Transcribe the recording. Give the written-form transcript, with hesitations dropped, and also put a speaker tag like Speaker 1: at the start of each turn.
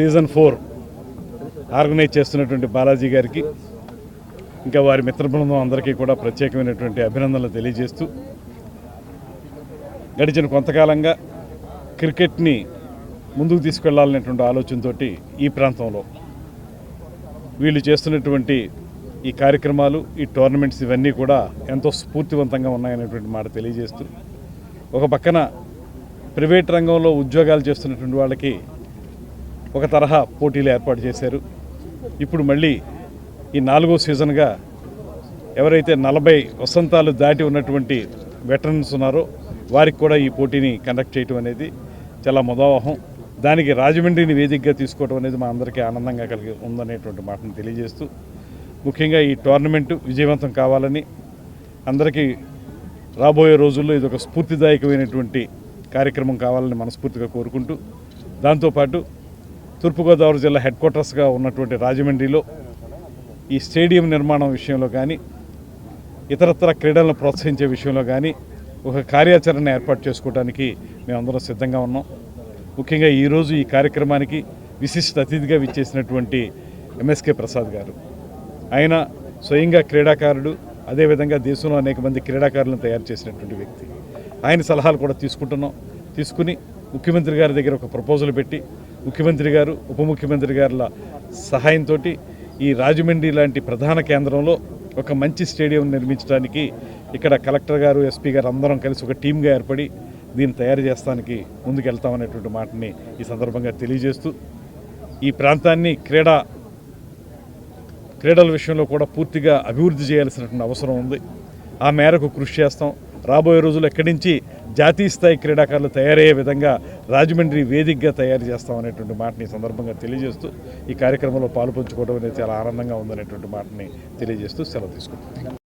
Speaker 1: Season 4 organise చేస్తున్నటువంటి బాలాజీ గారికి ఇంకా వారి మిత్ర బృందం అందరికీ కూడా ప్రత్యేకమైనటువంటి అభినందనలు తెలియజేస్తూ గడిచిన కొంతకాలంగా క్రికెట్ని ముందుకు తీసుకెళ్లాలనేటువంటి ఆలోచనతోటి ఈ ప్రాంతంలో వీళ్ళు చేస్తున్నటువంటి ఈ కార్యక్రమాలు, ఈ టోర్నమెంట్స్ ఇవన్నీ కూడా ఎంతో స్ఫూర్తివంతంగా ఉన్నాయనేటువంటి మాట తెలియజేస్తూ ఒక పక్కన ప్రైవేట్ రంగంలో ఉద్యోగాలు చేస్తున్నటువంటి వాళ్ళకి ఒక తరహా పోటీలు ఏర్పాటు చేశారు. ఇప్పుడు మళ్ళీ ఈ 4వ సీజన్గా ఎవరైతే 40 వసంతాలు దాటి ఉన్నటువంటి వెటరన్స్ ఉన్నారో వారికి కూడా ఈ పోటీని కండక్ట్ చేయడం అనేది చాలా ముదావహం. దానికి రాజమండ్రిని వేదికగా తీసుకోవడం అనేది మా అందరికీ ఆనందంగా కలిగి ఉందనేటువంటి మాటను తెలియజేస్తూ ముఖ్యంగా ఈ టోర్నమెంటు విజయవంతం కావాలని అందరికీ రాబోయే రోజుల్లో ఇది ఒక స్ఫూర్తిదాయకమైనటువంటి కార్యక్రమం కావాలని మనస్ఫూర్తిగా కోరుకుంటూ దాంతోపాటు తూర్పుగోదావరి జిల్లా హెడ్ క్వార్టర్స్గా ఉన్నటువంటి రాజమండ్రిలో ఈ స్టేడియం నిర్మాణం విషయంలో కానీ ఇతరత్ర క్రీడలను ప్రోత్సహించే విషయంలో కానీ ఒక కార్యాచరణ ఏర్పాటు చేసుకోవడానికి మేమందరం సిద్ధంగా ఉన్నాం. ముఖ్యంగా ఈరోజు ఈ కార్యక్రమానికి విశిష్ట అతిథిగా విచ్చేసినటువంటి ఎంఎస్కే ప్రసాద్ గారు, ఆయన స్వయంగా క్రీడాకారుడు, అదేవిధంగా దేశంలో అనేక మంది క్రీడాకారులను తయారు చేసినటువంటి వ్యక్తి. ఆయన సలహాలు కూడా తీసుకుని ముఖ్యమంత్రి గారి దగ్గర ఒక ప్రపోజల్ పెట్టి ముఖ్యమంత్రి గారు, ఉప ముఖ్యమంత్రి గారుల సహాయంతో ఈ రాజమండ్రి లాంటి ప్రధాన కేంద్రంలో ఒక మంచి స్టేడియం నిర్మించడానికి ఇక్కడ కలెక్టర్ గారు, ఎస్పీ గారు అందరం కలిసి ఒక టీమ్గా ఏర్పడి దీన్ని తయారు చేస్తానికి ముందుకెళ్తామనేటువంటి మాటని ఈ సందర్భంగా తెలియజేస్తూ ఈ ప్రాంతాన్ని క్రీడల విషయంలో కూడా పూర్తిగా అభివృద్ధి చేయాల్సినటువంటి అవసరం ఉంది. ఆ మేరకు కృషి చేస్తాం. రాబోయే రోజులు ఎక్కడి నుంచి జాతీయ స్థాయి క్రీడాకారులు తయారయ్యే విధంగా రాజమండ్రి వేదికగా తయారు చేస్తామనేటువంటి మాటని ఈ సందర్భంగా తెలియజేస్తూ ఈ కార్యక్రమంలో పాలుపంచుకోవడం అనేది చాలా ఆనందంగా ఉందనేటువంటి మాటని తెలియజేస్తూ సెలవు తీసుకుంటాం.